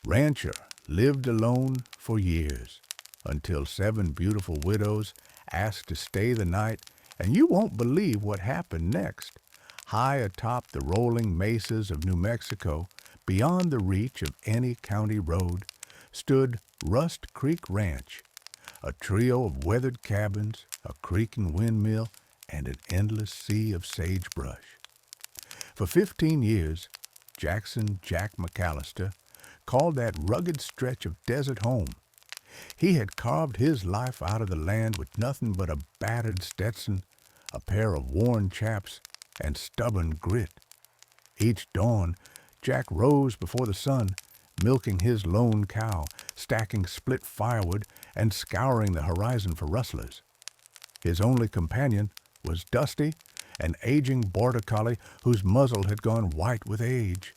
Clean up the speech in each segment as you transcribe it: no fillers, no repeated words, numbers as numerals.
Rancher lived alone for years, until 7 beautiful widows asked to stay the night, and you won't believe what happened next. High atop the rolling mesas of New Mexico, beyond the reach of any county road, stood Rust Creek Ranch, a trio of weathered cabins, a creaking windmill, and an endless sea of sagebrush. For 15 years, Jackson Jack McAllister called that rugged stretch of desert home. He had carved his life out of the land with nothing but a battered Stetson, a pair of worn chaps, and stubborn grit. Each dawn, Jack rose before the sun, milking his lone cow, stacking split firewood, and scouring the horizon for rustlers. His only companion was Dusty, an aging border collie whose muzzle had gone white with age.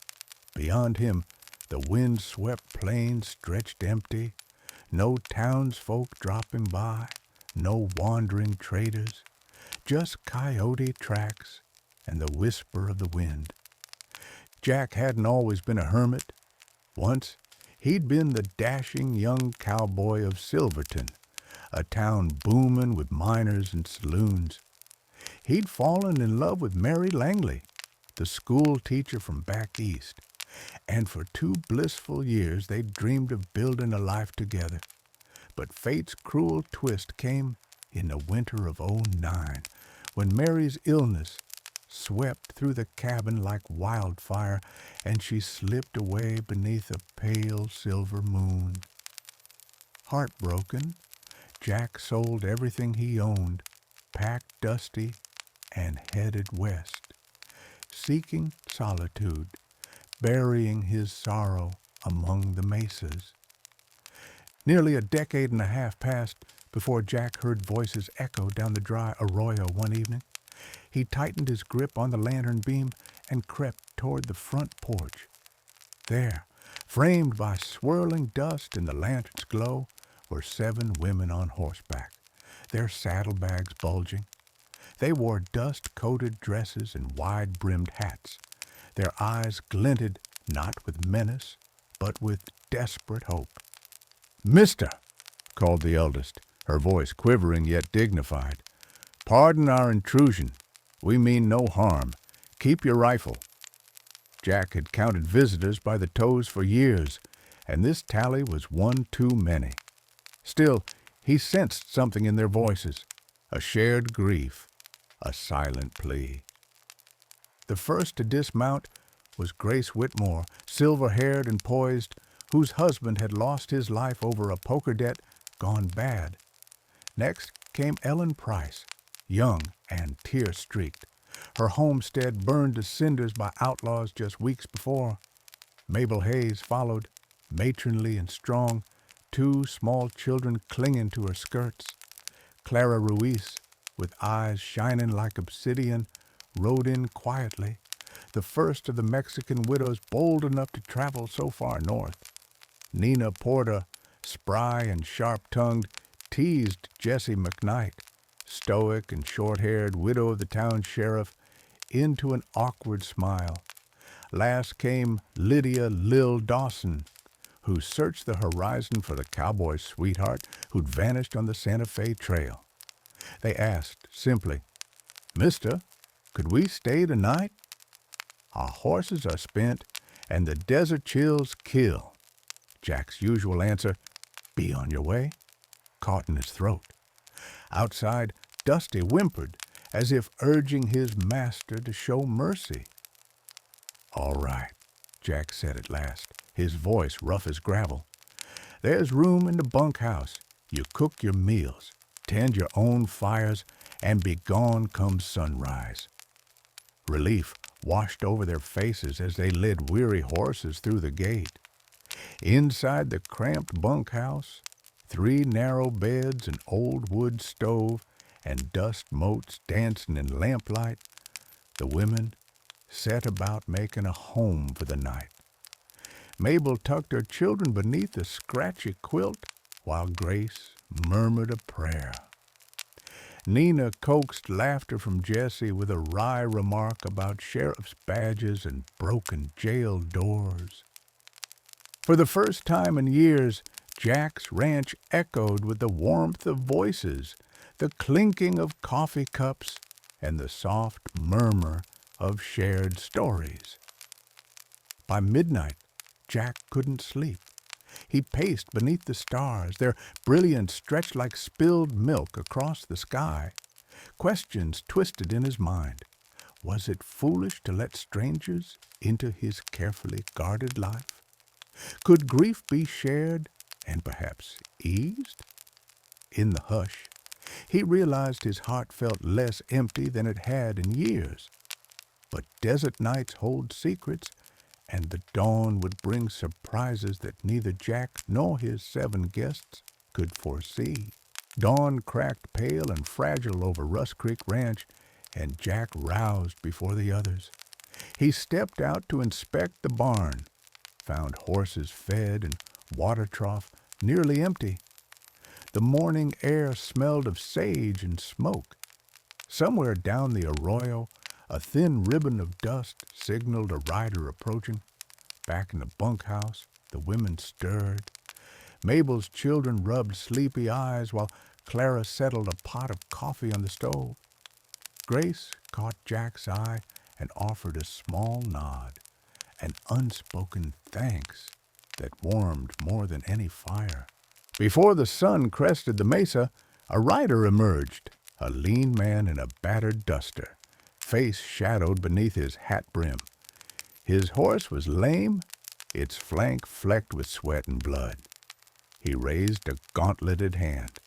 Beyond him, the wind-swept plains stretched empty, no townsfolk dropping by, no wandering traders, just coyote tracks and the whisper of the wind. Jack hadn't always been a hermit. Once, he'd been the dashing young cowboy of Silverton, a town booming with miners and saloons. He'd fallen in love with Mary Langley, the school teacher from back east, and for 2 blissful years they'd dreamed of building a life together. But fate's cruel twist came in the winter of '09, when Mary's illness swept through the cabin like wildfire, and she slipped away beneath a pale silver moon. Heartbroken, Jack sold everything he owned, packed Dusty, and headed west, seeking solitude, burying his sorrow among the mesas. Nearly a decade and a half passed before Jack heard voices echo down the dry arroyo one evening. He tightened his grip on the lantern beam and crept toward the front porch. There, framed by swirling dust in the lantern's glow, were 7 women on horseback, their saddlebags bulging. They wore dust-coated dresses and wide-brimmed hats. Their eyes glinted not with menace, but with desperate hope. "Mister," called the eldest, her voice quivering yet dignified, "pardon our intrusion. We mean no harm. Keep your rifle." Jack had counted visitors by the toes for years, and this tally was one too many. Still, he sensed something in their voices, a shared grief, a silent plea. The first to dismount was Grace Whitmore, silver-haired and poised, whose husband had lost his life over a poker debt gone bad. Next came Ellen Price, young and tear-streaked, her homestead burned to cinders by outlaws just weeks before. Mabel Hayes followed, matronly and strong, 2 small children clinging to her skirts. Clara Ruiz, with eyes shining like obsidian, rode in quietly, the first of the Mexican widows bold enough to travel so far north. Nina Porter, spry and sharp-tongued, teased Jessie McKnight, stoic and short-haired widow of the town sheriff, into an awkward smile. Last came Lydia Lil Dawson, who searched the horizon for the cowboy's sweetheart who'd vanished on the Santa Fe Trail. They asked, simply, "Mister, could we stay tonight? Our horses are spent, and the desert chills kill." Jack's usual answer, "Be on your way," caught in his throat. Outside, Dusty whimpered, as if urging his master to show mercy. "All right," Jack said at last, his voice rough as gravel. "There's room in the bunkhouse. You cook your meals, tend your own fires, and be gone come sunrise." Relief washed over their faces as they led weary horses through the gate. Inside the cramped bunkhouse, 3 narrow beds, an old wood stove, and dust motes dancing in lamplight, the women set about making a home for the night. Mabel tucked her children beneath a scratchy quilt, while Grace murmured a prayer. Nina coaxed laughter from Jessie with a wry remark about sheriff's badges and broken jail doors. For the first time in years, Jack's ranch echoed with the warmth of voices, the clinking of coffee cups, and the soft murmur of shared stories. By midnight, Jack couldn't sleep. He paced beneath the stars, their brilliance stretched like spilled milk across the sky. Questions twisted in his mind. Was it foolish to let strangers into his carefully guarded life? Could grief be shared and perhaps eased? In the hush, he realized his heart felt less empty than it had in years. But desert nights hold secrets, and the dawn would bring surprises that neither Jack nor his 7 guests could foresee. Dawn cracked pale and fragile over Rust Creek Ranch, and Jack roused before the others. He stepped out to inspect the barn, found horses fed and water trough nearly empty. The morning air smelled of sage and smoke. Somewhere down the arroyo, a thin ribbon of dust signaled a rider approaching. Back in the bunkhouse, the women stirred. Mabel's children rubbed sleepy eyes while Clara settled a pot of coffee on the stove. Grace caught Jack's eye and offered a small nod, an unspoken thanks that warmed more than any fire. Before the sun crested the mesa, a rider emerged, a lean man in a battered duster, face shadowed beneath his hat brim. His horse was lame, its flank flecked with sweat and blood. He raised a gauntleted hand.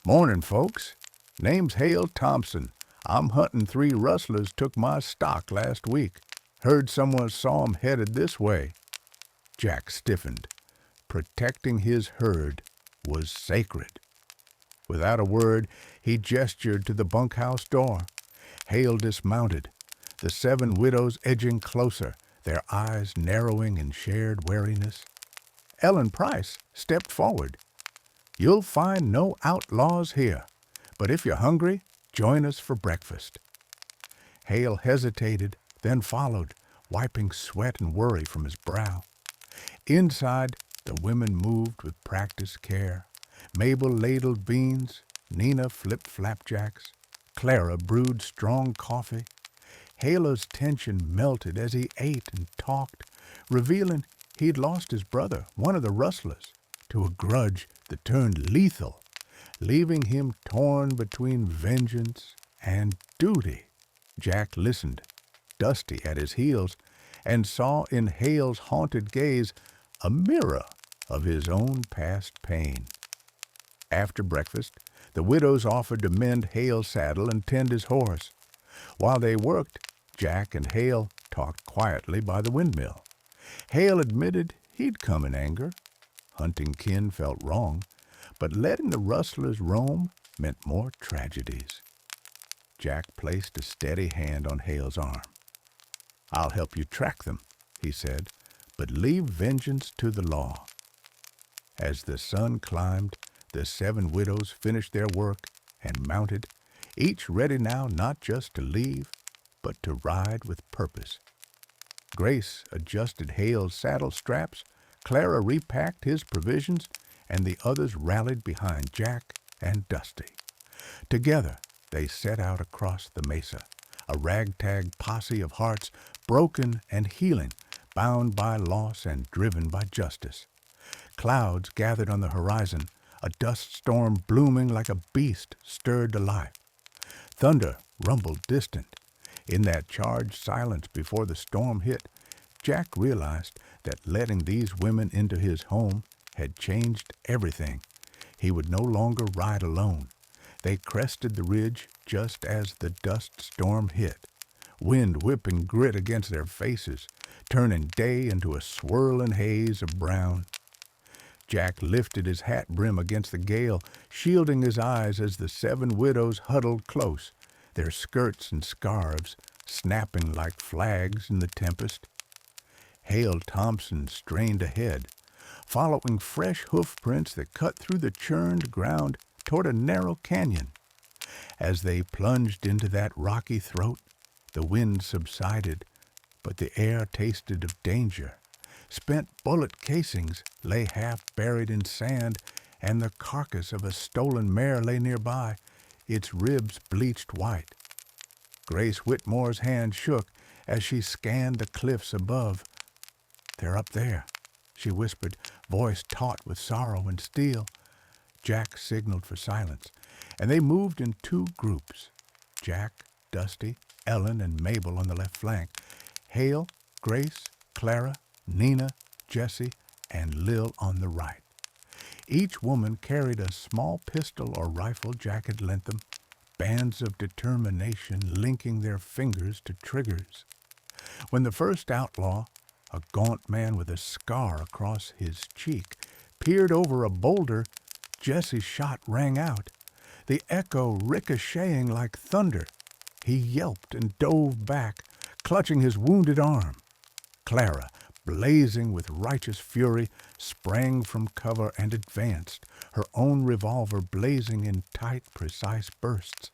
"Morning, folks. Name's Hale Thompson. I'm hunting 3 rustlers took my stock last week. Heard someone saw 'em headed this way." Jack stiffened. Protecting his herd was sacred. Without a word, he gestured to the bunkhouse door. Hale dismounted, the 7 widows edging closer, their eyes narrowing in shared wariness. Ellen Price stepped forward. "You'll find no outlaws here, but if you're hungry, join us for breakfast." Hale hesitated, then followed, wiping sweat and worry from his brow. Inside, the women moved with practiced care. Mabel ladled beans, Nina flipped flapjacks, Clara brewed strong coffee. Hale's tension melted as he ate and talked, revealing he'd lost his brother, one of the rustlers, to a grudge that turned lethal, leaving him torn between vengeance and duty. Jack listened, Dusty at his heels, and saw in Hale's haunted gaze a mirror of his own past pain. After breakfast, the widows offered to mend Hale's saddle and tend his horse. While they worked, Jack and Hale talked quietly by the windmill. Hale admitted he'd come in anger. Hunting kin felt wrong, but letting the rustlers roam meant more tragedies. Jack placed a steady hand on Hale's arm. "I'll help you track them," he said, "but leave vengeance to the law." As the sun climbed, the 7 widows finished their work and mounted, each ready now not just to leave, but to ride with purpose. Grace adjusted Hale's saddle straps, Clara repacked his provisions, and the others rallied behind Jack and Dusty. Together, they set out across the mesa, a ragtag posse of hearts broken and healing, bound by loss and driven by justice. Clouds gathered on the horizon, a dust storm blooming like a beast stirred to life. Thunder rumbled distant. In that charged silence before the storm hit, Jack realized that letting these women into his home had changed everything. He would no longer ride alone. They crested the ridge just as the dust storm hit, wind whipping grit against their faces, turning day into a swirling haze of brown. Jack lifted his hat brim against the gale, shielding his eyes as the 7 widows huddled close, their skirts and scarves snapping like flags in the tempest. Hale Thompson strained ahead, following fresh hoof prints that cut through the churned ground toward a narrow canyon. As they plunged into that rocky throat, the wind subsided, but the air tasted of danger. Spent bullet casings lay half buried in sand, and the carcass of a stolen mare lay nearby, its ribs bleached white. Grace Whitmore's hand shook as she scanned the cliffs above. "They're up there," she whispered, voice taut with sorrow and steel. Jack signaled for silence, and they moved in two groups. Jack, Dusty, Ellen, and Mabel on the left flank. Hale, Grace, Clara, Nina, Jessie, and Lil on the right. Each woman carried a small pistol or rifle Jack had lent them, bands of determination linking their fingers to triggers. When the first outlaw, a gaunt man with a scar across his cheek, peered over a boulder, Jessie's shot rang out, the echo ricocheting like thunder. He yelped and dove back, clutching his wounded arm. Clara, blazing with righteous fury, sprang from cover and advanced, her own revolver blazing in tight, precise bursts.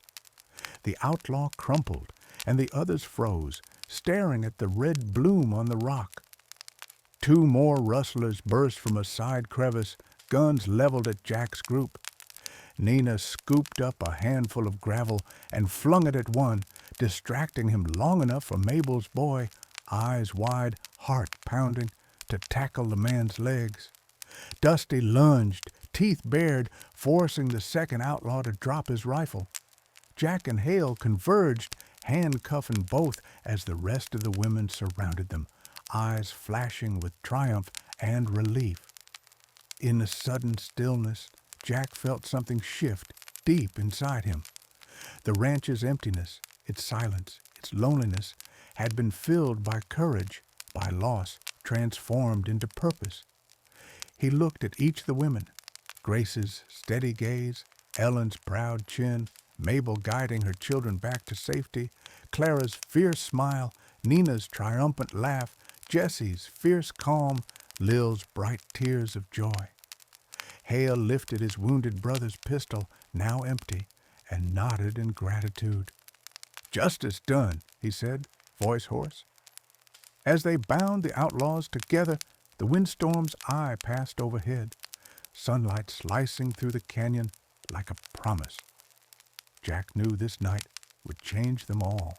The outlaw crumpled, and the others froze, staring at the red bloom on the rock. Two more rustlers burst from a side crevice, guns leveled at Jack's group. Nina scooped up a handful of gravel and flung it at one, distracting him long enough for Mabel's boy, eyes wide, heart pounding, to tackle the man's legs. Dusty lunged, teeth bared, forcing the second outlaw to drop his rifle. Jack and Hale converged, handcuffing both as the rest of the women surrounded them, eyes flashing with triumph and relief. In the sudden stillness, Jack felt something shift deep inside him. The ranch's emptiness, its silence, its loneliness, had been filled by courage, by loss, transformed into purpose. He looked at each of the women, Grace's steady gaze, Ellen's proud chin, Mabel guiding her children back to safety, Clara's fierce smile, Nina's triumphant laugh, Jessie's fierce calm, Lil's bright tears of joy. Hale lifted his wounded brother's pistol, now empty, and nodded in gratitude. "Justice done," he said, voice hoarse. As they bound the outlaws together, the windstorm's eye passed overhead, sunlight slicing through the canyon like a promise. Jack knew this night would change them all.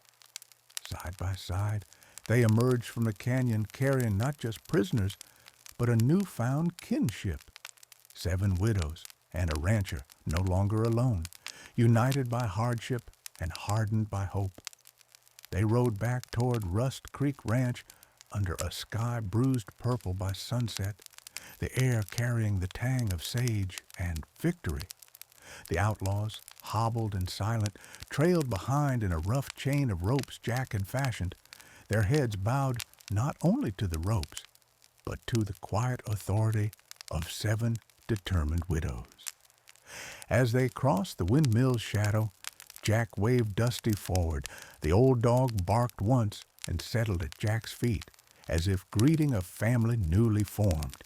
Side by side, they emerged from the canyon carrying not just prisoners, but a newfound kinship. 7 widows and a rancher, no longer alone, united by hardship and hardened by hope. They rode back toward Rust Creek Ranch under a sky bruised purple by sunset, the air carrying the tang of sage and victory. The outlaws, hobbled and silent, trailed behind in a rough chain of ropes Jack had fashioned, their heads bowed not only to the ropes, but to the quiet authority of 7 determined widows. As they crossed the windmill's shadow, Jack waved Dusty forward. The old dog barked once and settled at Jack's feet, as if greeting a family newly formed.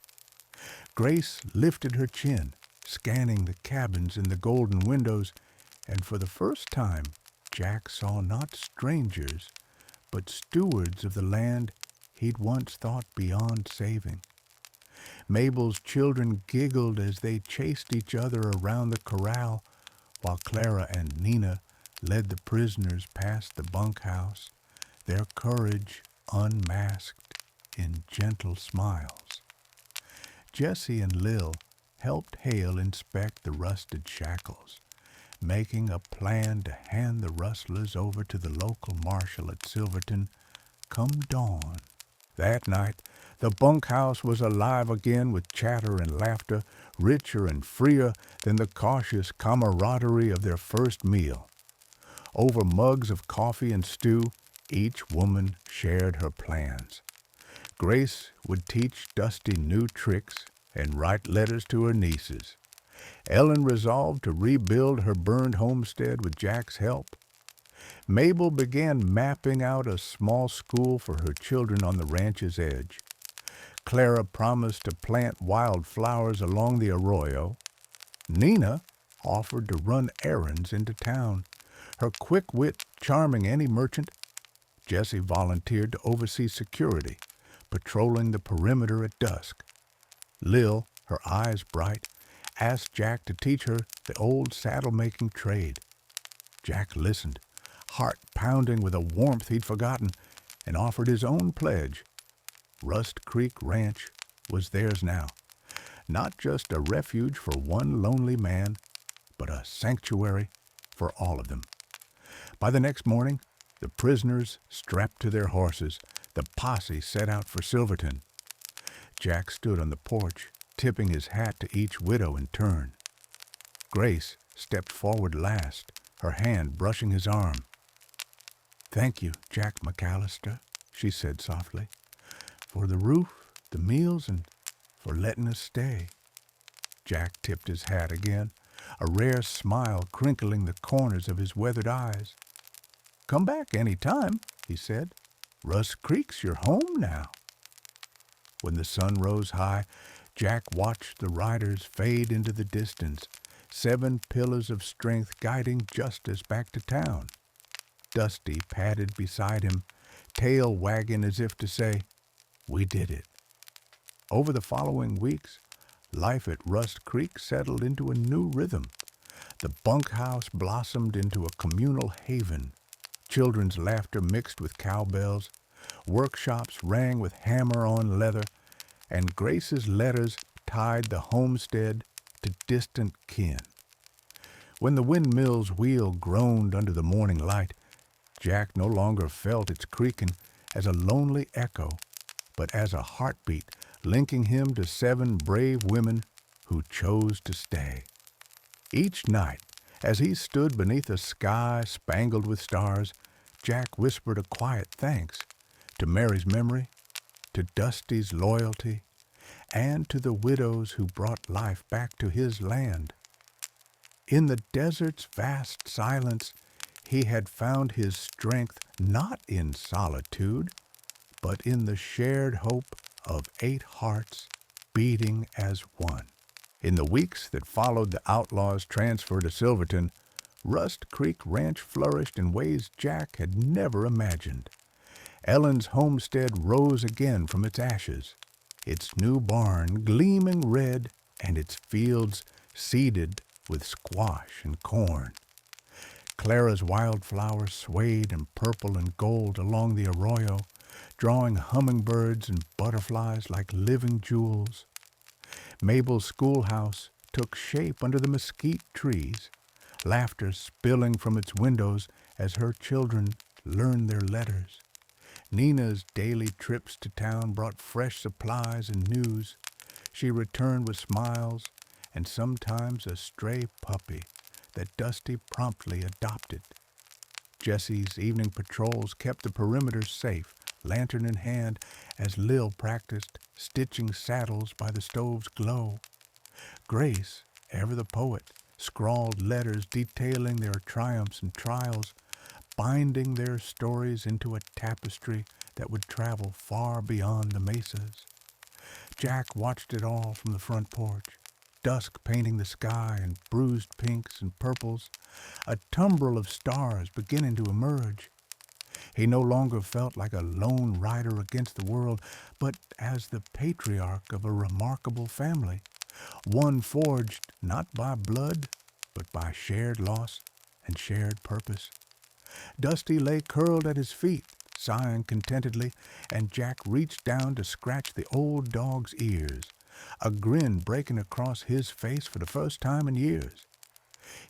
Grace lifted her chin, scanning the cabins in the golden windows, and for the first time Jack saw not strangers, but stewards of the land he'd once thought beyond saving. Mabel's children giggled as they chased each other around the corral, while Clara and Nina led the prisoners past the bunkhouse, their courage unmasked in gentle smiles. Jessie and Lil helped Hale inspect the rusted shackles, making a plan to hand the rustlers over to the local marshal at Silverton come dawn. That night, the bunkhouse was alive again with chatter and laughter, richer and freer than the cautious camaraderie of their first meal. Over mugs of coffee and stew, each woman shared her plans. Grace would teach Dusty new tricks and write letters to her nieces. Ellen resolved to rebuild her burned homestead with Jack's help. Mabel began mapping out a small school for her children on the ranch's edge. Clara promised to plant wildflowers along the arroyo. Nina offered to run errands into town, her quick wit charming any merchant. Jessie volunteered to oversee security, patrolling the perimeter at dusk. Lil, her eyes bright, asked Jack to teach her the old saddle-making trade. Jack listened, heart pounding with a warmth he'd forgotten, and offered his own pledge. Rust Creek Ranch was theirs now, not just a refuge for one lonely man, but a sanctuary for all of them. By the next morning, the prisoners strapped to their horses, the posse set out for Silverton. Jack stood on the porch, tipping his hat to each widow in turn. Grace stepped forward last, her hand brushing his arm. "Thank you, Jack McAllister," she said softly, "for the roof, the meals, and for letting us stay." Jack tipped his hat again, a rare smile crinkling the corners of his weathered eyes. "Come back any time," he said. "Rust Creek's your home now." When the sun rose high, Jack watched the riders fade into the distance, 7 pillars of strength guiding justice back to town. Dusty padded beside him, tail wagging as if to say, "We did it." Over the following weeks, life at Rust Creek settled into a new rhythm. The bunkhouse blossomed into a communal haven. Children's laughter mixed with cowbells. Workshops rang with hammer-on leather, and Grace's letters tied the homestead to distant kin. When the windmill's wheel groaned under the morning light, Jack no longer felt its creaking as a lonely echo, but as a heartbeat linking him to 7 brave women who chose to stay. Each night, as he stood beneath a sky spangled with stars, Jack whispered a quiet thanks to Mary's memory, to Dusty's loyalty, and to the widows who brought life back to his land. In the desert's vast silence, he had found his strength not in solitude, but in the shared hope of 8 hearts beating as one. In the weeks that followed the outlaw's transfer to Silverton, Rust Creek Ranch flourished in ways Jack had never imagined. Ellen's homestead rose again from its ashes, its new barn gleaming red and its fields seeded with squash and corn. Clara's wildflowers swayed in purple and gold along the arroyo, drawing hummingbirds and butterflies like living jewels. Mabel's schoolhouse took shape under the mesquite trees, laughter spilling from its windows as her children learned their letters. Nina's daily trips to town brought fresh supplies and news. She returned with smiles and sometimes a stray puppy that Dusty promptly adopted. Jesse's evening patrols kept the perimeter safe, lantern in hand, as Lil practiced stitching saddles by the stove's glow. Grace, ever the poet, scrawled letters detailing their triumphs and trials, binding their stories into a tapestry that would travel far beyond the mesas. Jack watched it all from the front porch, dusk painting the sky in bruised pinks and purples, a tumbril of stars beginning to emerge. He no longer felt like a lone rider against the world, but as the patriarch of a remarkable family, one forged not by blood, but by shared loss and shared purpose. Dusty lay curled at his feet, sighing contentedly, and Jack reached down to scratch the old dog's ears, a grin breaking across his face for the first time in years.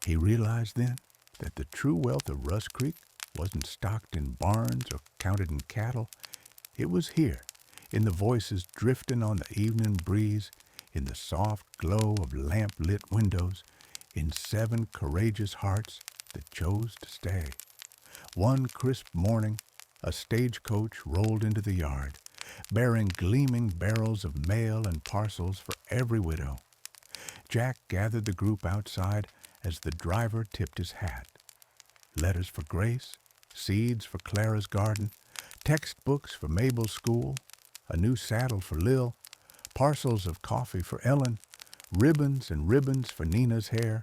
He realized then that the true wealth of Rust Creek wasn't stocked in barns or counted in cattle. It was here, in the voices drifting on the evening breeze, in the soft glow of lamp-lit windows, in 7 courageous hearts that chose to stay. One crisp morning, a stagecoach rolled into the yard, bearing gleaming barrels of mail and parcels for every widow. Jack gathered the group outside as the driver tipped his hat. Letters for Grace, seeds for Clara's garden, textbooks for Mabel's school, a new saddle for Lil, parcels of coffee for Ellen, ribbons and ribbons for Nina's hair,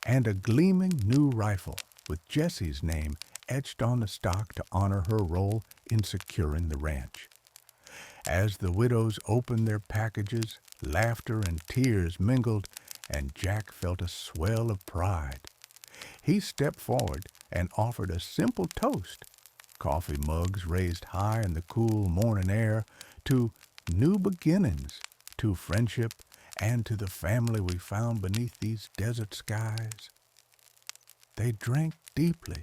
and a gleaming new rifle with Jessie's name etched on the stock to honor her role in securing the ranch. As the widows opened their packages, laughter and tears mingled, and Jack felt a swell of pride. He stepped forward and offered a simple toast, coffee mugs raised high in the cool morning air, to new beginnings, to friendship, and to the family we found beneath these desert skies. They drank deeply,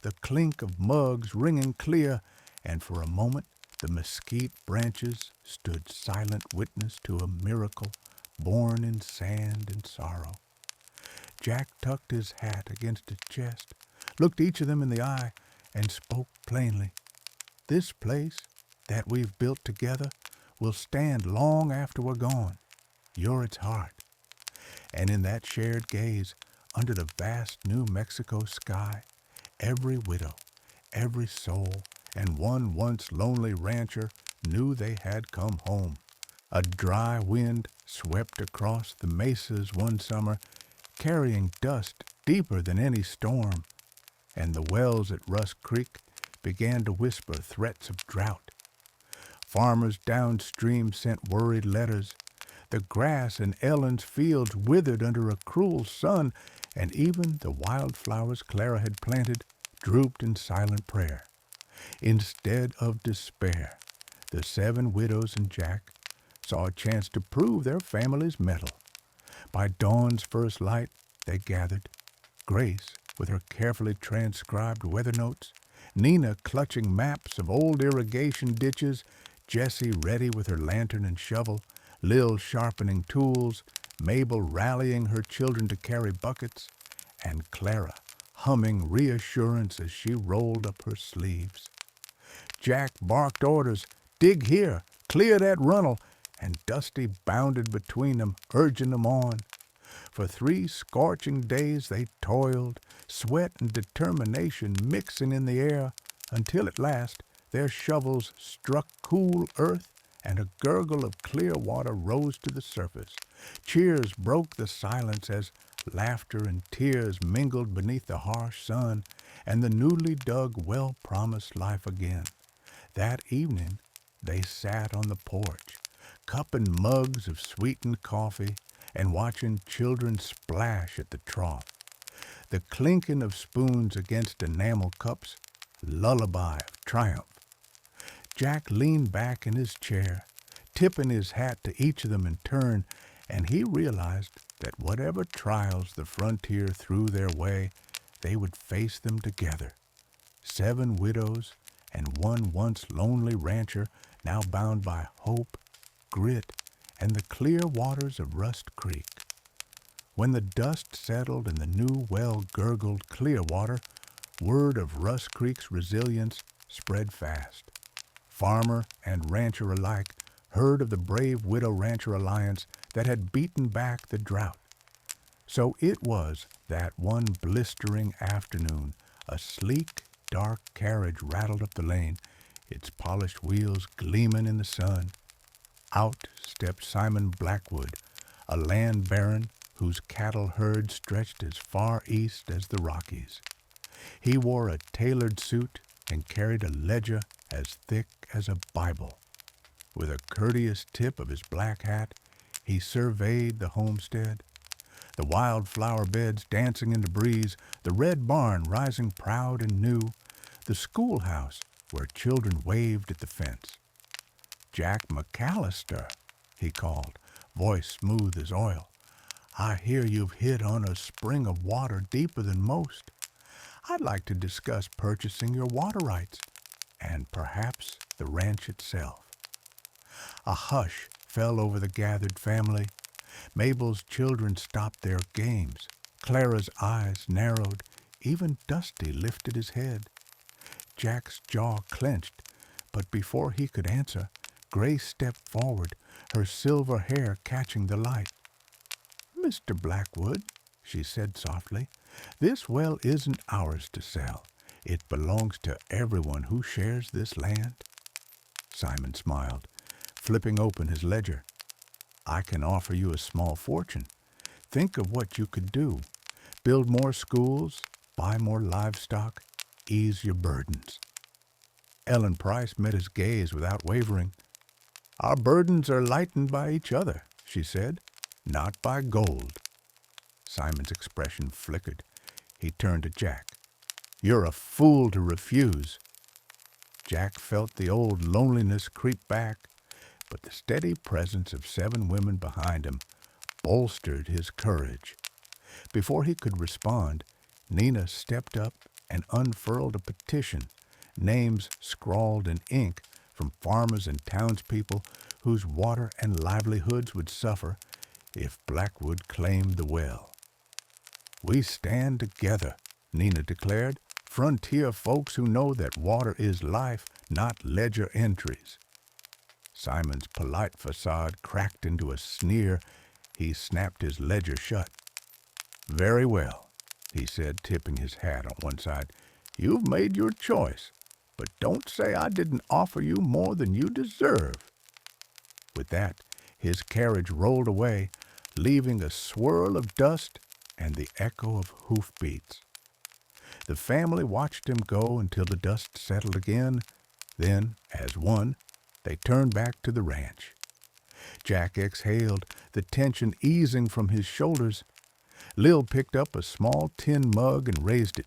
the clink of mugs ringing clear, and for a moment the mesquite branches stood silent witness to a miracle born in sand and sorrow. Jack tucked his hat against his chest, looked each of them in the eye, and spoke plainly. This place that we've built together will stand long after we're gone. You're its heart. And in that shared gaze, under the vast New Mexico sky, every widow, every soul, and one once lonely rancher knew they had come home. A dry wind swept across the mesas one summer, carrying dust deeper than any storm, and the wells at Rust Creek began to whisper threats of drought. Farmers downstream sent worried letters. The grass in Ellen's fields withered under a cruel sun, and even the wildflowers Clara had planted drooped in silent prayer. Instead of despair, the 7 widows and Jack saw a chance to prove their family's mettle. By dawn's first light, they gathered. Grace, with her carefully transcribed weather notes, Nina clutching maps of old irrigation ditches, Jessie ready with her lantern and shovel, Lil sharpening tools, Mabel rallying her children to carry buckets, and Clara humming reassurance as she rolled up her sleeves. Jack barked orders, dig here, clear that runnel, and Dusty bounded between them, urging them on. For 3 scorching days they toiled, sweat and determination mixing in the air, until at last their shovels struck cool earth and a gurgle of clear water rose to the surface. Cheers broke the silence as laughter and tears mingled beneath the harsh sun, and the newly dug well promised life again. That evening they sat on the porch, cupping mugs of sweetened coffee and watching children splash at the trough. The clinking of spoons against enamel cups, lullaby of triumph. Jack leaned back in his chair, tipping his hat to each of them in turn, and he realized that whatever trials the frontier threw their way, they would face them together. 7 widows and one once lonely rancher, now bound by hope, grit, and the clear waters of Rust Creek. When the dust settled and the new well gurgled clear water, word of Rust Creek's resilience spread fast. Farmer and rancher alike heard of the brave widow-rancher alliance that had beaten back the drought. So it was that one blistering afternoon, a sleek, dark carriage rattled up the lane, its polished wheels gleaming in the sun. Out stepped Simon Blackwood, a land baron whose cattle herd stretched as far east as the Rockies. He wore a tailored suit and carried a ledger as thick as a Bible. With a courteous tip of his black hat, he surveyed the homestead, the wildflower beds dancing in the breeze, the red barn rising proud and new, the schoolhouse where children waved at the fence. "Jack McAllister," he called, voice smooth as oil. "I hear you've hit on a spring of water deeper than most. I'd like to discuss purchasing your water rights, and perhaps the ranch itself." A hush fell over the gathered family. Mabel's children stopped their games. Clara's eyes narrowed. Even Dusty lifted his head. Jack's jaw clenched, but before he could answer, Grace stepped forward, her silver hair catching the light. "Mr. Blackwood," she said softly, "this well isn't ours to sell. It belongs to everyone who shares this land." Simon smiled, flipping open his ledger. "I can offer you a small fortune. Think of what you could do. Build more schools, buy more livestock, ease your burdens." Ellen Price met his gaze without wavering. Our burdens are lightened by each other, she said, not by gold. Simon's expression flickered. He turned to Jack. You're a fool to refuse. Jack felt the old loneliness creep back, but the steady presence of 7 women behind him bolstered his courage. Before he could respond, Nina stepped up and unfurled a petition, names scrawled in ink from farmers and townspeople whose water and livelihoods would suffer if Blackwood claimed the well. We stand together, Nina declared, frontier folks who know that water is life, not ledger entries. Simon's polite facade cracked into a sneer. He snapped his ledger shut. Very well, he said, tipping his hat on one side. You've made your choice, but don't say I didn't offer you more than you deserve. With that, his carriage rolled away, leaving a swirl of dust and the echo of hoofbeats. The family watched him go until the dust settled again. Then, as one, they turned back to the ranch. Jack exhaled, the tension easing from his shoulders. Lil picked up a small tin mug and raised it.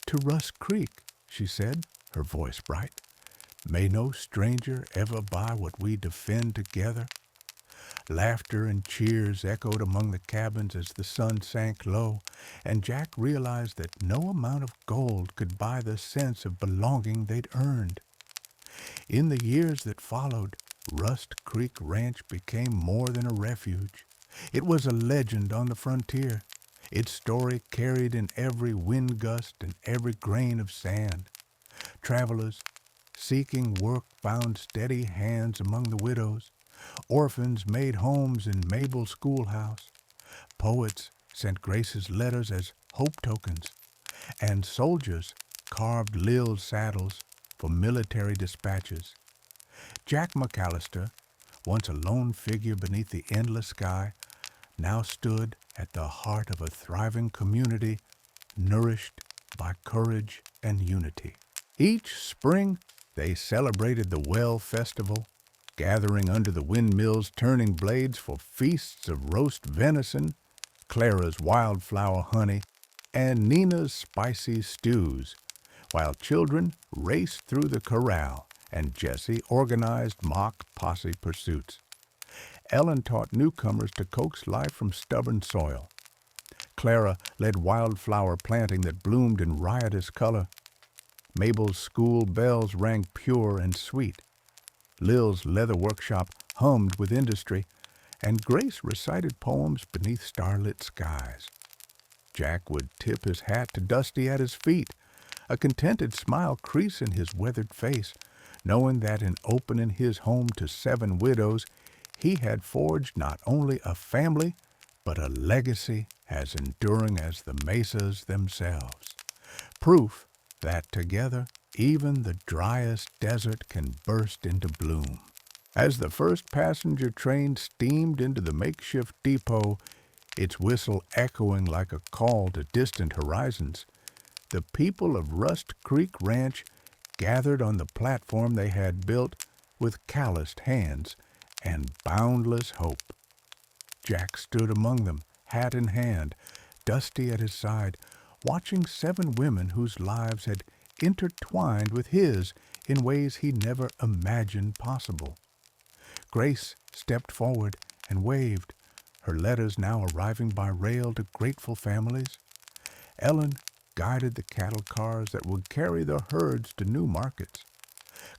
To Rust Creek, she said, her voice bright. May no stranger ever buy what we defend together. Laughter and cheers echoed among the cabins as the sun sank low, and Jack realized that no amount of gold could buy the sense of belonging they'd earned. In the years that followed, Rust Creek Ranch became more than a refuge. It was a legend on the frontier, its story carried in every wind gust and every grain of sand. Travelers seeking work found steady hands among the widows. Orphans made homes in Mabel's schoolhouse. Poets sent Grace's letters as hope tokens, and soldiers carved Lil's saddles for military dispatches. Jack McAllister, once a lone figure beneath the endless sky, now stood at the heart of a thriving community nourished by courage and unity. Each spring, they celebrated the Well Festival, gathering under the windmill's turning blades for feasts of roast venison, Clara's wildflower honey, and Nina's spicy stews, while children raced through the corral and Jessie organized mock posse pursuits. Ellen taught newcomers to coax life from stubborn soil. Clara led wildflower planting that bloomed in riotous color. Mabel's school bells rang pure and sweet. Lil's leather workshop hummed with industry, and Grace recited poems beneath starlit skies. Jack would tip his hat to Dusty at his feet, a contented smile creasing his weathered face, knowing that in opening his home to 7 widows, he had forged not only a family, but a legacy as enduring as the mesas themselves. Proof that together even the driest desert can burst into bloom. As the first passenger train steamed into the makeshift depot, its whistle echoing like a call to distant horizons, the people of Rust Creek Ranch gathered on the platform they had built with calloused hands and boundless hope. Jack stood among them, hat in hand, Dusty at his side, watching 7 women whose lives had intertwined with his in ways he never imagined possible. Grace stepped forward and waved, her letters now arriving by rail to grateful families. Ellen guided the cattle cars that would carry the herds to new markets.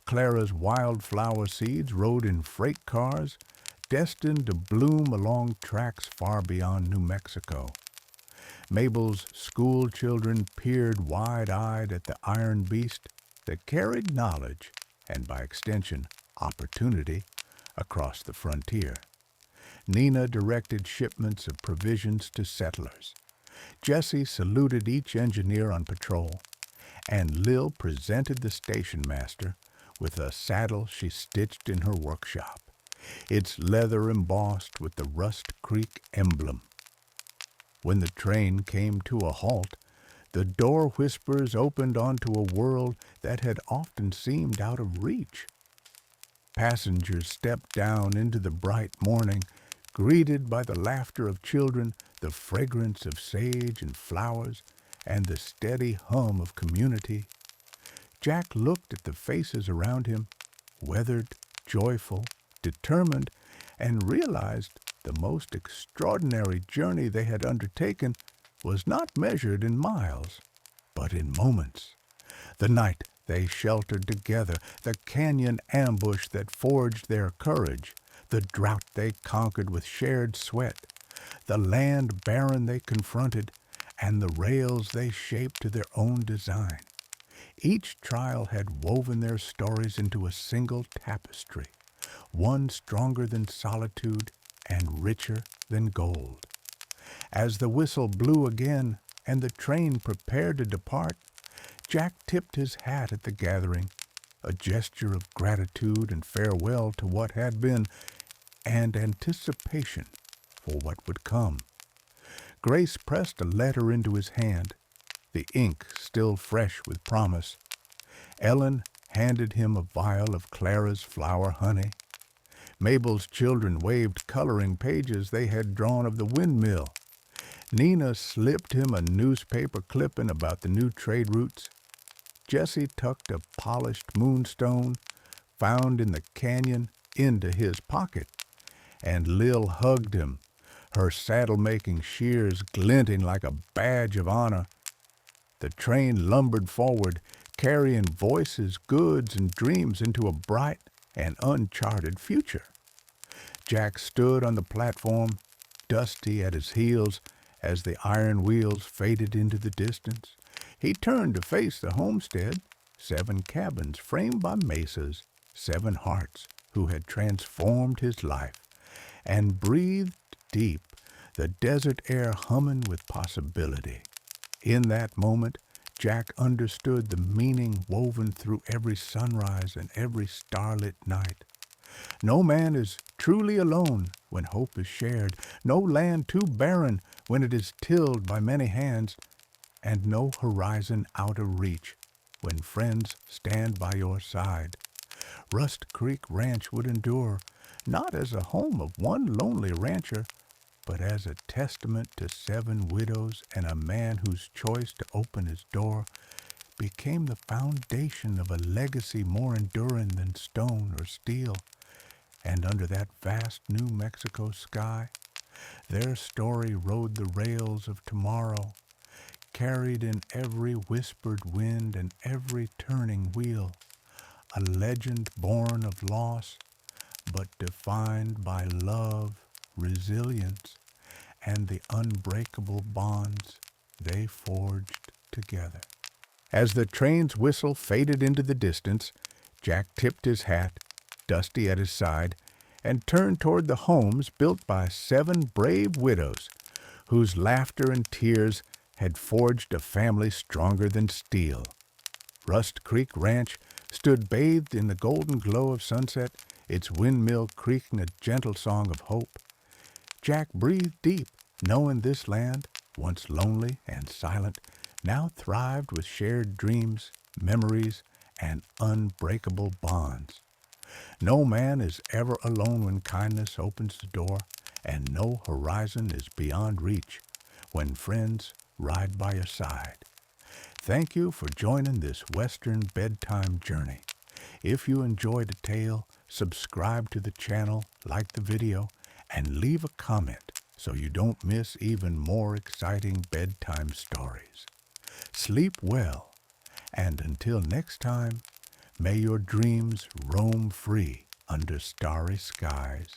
Clara's wildflower seeds rode in freight cars, destined to bloom along tracks far beyond New Mexico. Mabel's school children peered wide-eyed at the iron beast that carried knowledge, and by extension, opportunity, across the frontier. Nina directed shipments of provisions to settlers. Jessie saluted each engineer on patrol, and Lil presented the station master with a saddle she stitched in her workshop, its leather embossed with the Rust Creek emblem. When the train came to a halt, the door whispers opened onto a world that had often seemed out of reach. passengers stepped down into the bright morning, greeted by the laughter of children, the fragrance of sage and flowers, and the steady hum of community. Jack looked at the faces around him, weathered, joyful, determined, and realized the most extraordinary journey they had undertaken was not measured in miles, but in moments. The night they sheltered together, the canyon ambush that forged their courage, the drought they conquered with shared sweat, the land barren they confronted, and the rails they shaped to their own design. Each trial had woven their stories into a single tapestry, one stronger than solitude and richer than gold. As the whistle blew again and the train prepared to depart, Jack tipped his hat at the gathering, a gesture of gratitude and farewell to what had been, and anticipation for what would come. Grace pressed a letter into his hand, the ink still fresh with promise. Ellen handed him a vial of Clara's flower honey. Mabel's children waved coloring pages they had drawn of the windmill. Nina slipped him a newspaper clipping about the new trade routes. Jessie tucked a polished moonstone found in the canyon into his pocket, and Lil hugged him, her saddle-making shears glinting like a badge of honor. The train lumbered forward, carrying voices, goods, and dreams into a bright and uncharted future. Jack stood on the platform, Dusty at his heels, as the iron wheels faded into the distance. He turned to face the homestead, 7 cabins framed by mesas, 7 hearts who had transformed his life, and breathed deep, the desert air humming with possibility. In that moment, Jack understood the meaning woven through every sunrise and every starlit night. No man is truly alone when hope is shared, no land too barren when it is tilled by many hands, and no horizon out of reach when friends stand by your side. Rust Creek Ranch would endure, not as a home of one lonely rancher, but as a testament to 7 widows and a man whose choice to open his door became the foundation of a legacy more enduring than stone or steel. And under that vast New Mexico sky, their story rode the rails of tomorrow, carried in every whispered wind and every turning wheel, a legend born of loss, but defined by love, resilience, and the unbreakable bonds they forged together. As the train's whistle faded into the distance, Jack tipped his hat, Dusty at his side, and turned toward the homes built by 7 brave widows, whose laughter and tears had forged a family stronger than steel. Rust Creek Ranch stood bathed in the golden glow of sunset, its windmill creaking a gentle song of hope. Jack breathed deep, knowing this land, once lonely and silent, now thrived with shared dreams, memories, and unbreakable bonds. No man is ever alone when kindness opens the door, and no horizon is beyond reach when friends ride by your side. Thank you for joining this Western bedtime journey. If you enjoyed the tale, subscribe to the channel, like the video, and leave a comment so you don't miss even more exciting bedtime stories. Sleep well, and until next time, may your dreams roam free under starry skies.